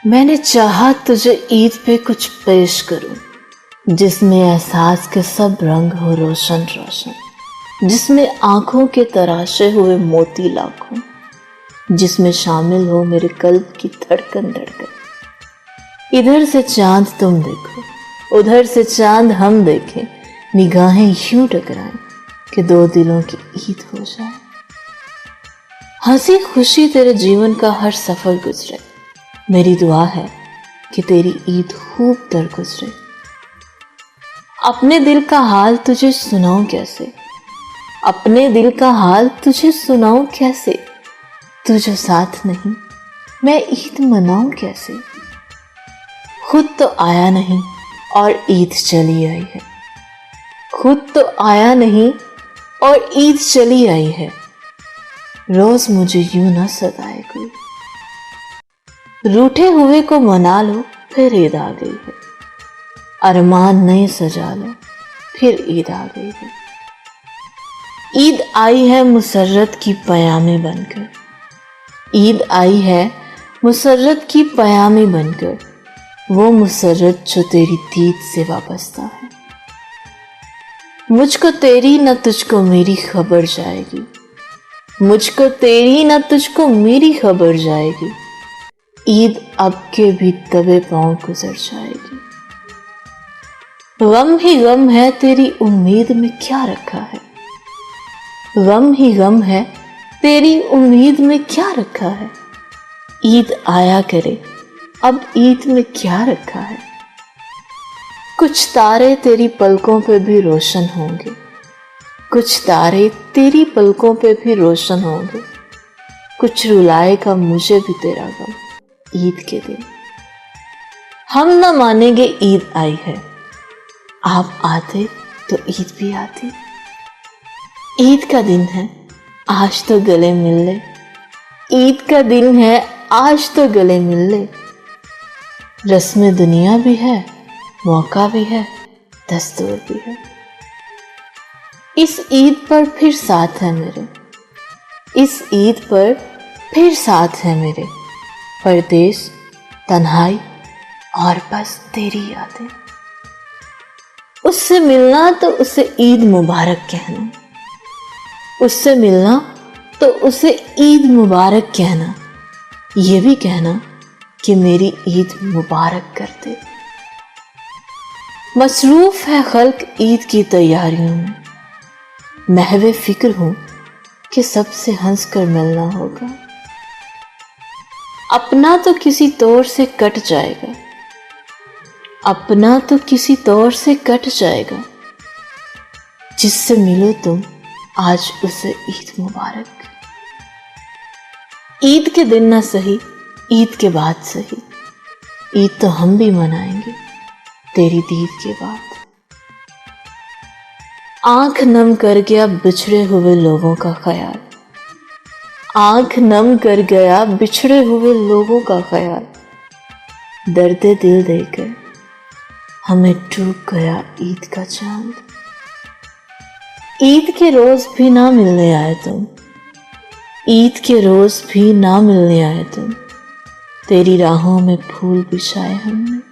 میں نے چاہا تجھے عید پہ کچھ پیش کروں جس میں احساس کے سب رنگ ہو روشن روشن، جس میں آنکھوں کے تراشے ہوئے موتی لاکھوں، جس میں شامل ہو میرے قلب کی دھڑکن دھڑکن۔ ادھر سے چاند تم دیکھو، ادھر سے چاند ہم دیکھیں، نگاہیں یوں ٹکرائیں کہ دو دلوں کی عید ہو جائے۔ ہنسی خوشی تیرے جیون کا ہر سفر گزرے، میری دعا ہے کہ تیری عید خوب در گزرے۔ اپنے دل کا حال تجھے سناؤں کیسے، اپنے دل کا حال تجھے سناؤں کیسے، تو جو ساتھ نہیں میں عید مناؤں کیسے۔ خود تو آیا نہیں اور عید چلی آئی ہے، خود تو آیا نہیں اور عید چلی آئی ہے، روز مجھے یوں نہ ستائے کوئی۔ روٹھے ہوئے کو منا لو پھر عید آ گئی ہے، ارمان نئے سجا لو پھر عید آ گئی ہے۔ عید آئی ہے مسرت کی پیامی بن کر، عید آئی ہے مسرت کی پیامی بن کر، وہ مسرت جو تیری دید سے وابستہ ہے۔ مجھ کو تیری نہ تجھ کو میری خبر جائے گی، مجھ کو تیری نہ تجھ کو میری خبر جائے گی، عید اب کے بھی دبے پاؤں گزر جائے گی۔ غم ہی غم ہے تیری امید میں کیا رکھا ہے، غم ہی غم ہے تیری امید میں کیا رکھا ہے، عید آیا کرے اب عید میں کیا رکھا ہے۔ کچھ تارے تیری پلکوں پہ بھی روشن ہوں گے، کچھ تارے تیری پلکوں پہ بھی روشن ہوں گے، کچھ رلائے گا مجھے بھی تیرا غم عید کے دن۔ ہم نہ مانیں گے عید آئی ہے، آپ آتے تو عید بھی آتی۔ عید کا دن ہے آج تو گلے مل لے، عید کا دن ہے آج تو گلے مل لے، رسم دنیا بھی ہے، موقع بھی ہے، دستور بھی ہے۔ اس عید پر پھر ساتھ ہے میرے، اس عید پر پھر ساتھ ہے میرے، پردیس، تنہائی اور بس تیری یادیں۔ اس سے ملنا تو اسے عید مبارک کہنا، اس سے ملنا تو اسے عید مبارک کہنا، یہ بھی کہنا کہ میری عید مبارک کر دے۔ مصروف ہے خلق عید کی تیاریوں میں، محو فکر ہوں کہ سب سے ہنس کر ملنا ہوگا۔ اپنا تو کسی طور سے کٹ جائے گا، اپنا تو کسی طور سے کٹ جائے گا، جس سے ملو تم آج اسے عید مبارک۔ عید کے دن نہ سہی عید کے بعد سہی، عید تو ہم بھی منائیں گے تیری دید کے بعد۔ آنکھ نم کر گیا بچھڑے ہوئے لوگوں کا خیال، آنکھ نم کر گیا بچھڑے ہوئے لوگوں کا خیال، درد دل دے کر ہمیں ڈوب گیا عید کا چاند۔ عید کے روز بھی نہ ملنے آئے تم، عید کے روز بھی نہ ملنے آئے تم، تیری راہوں میں پھول بچھائے ہم نے۔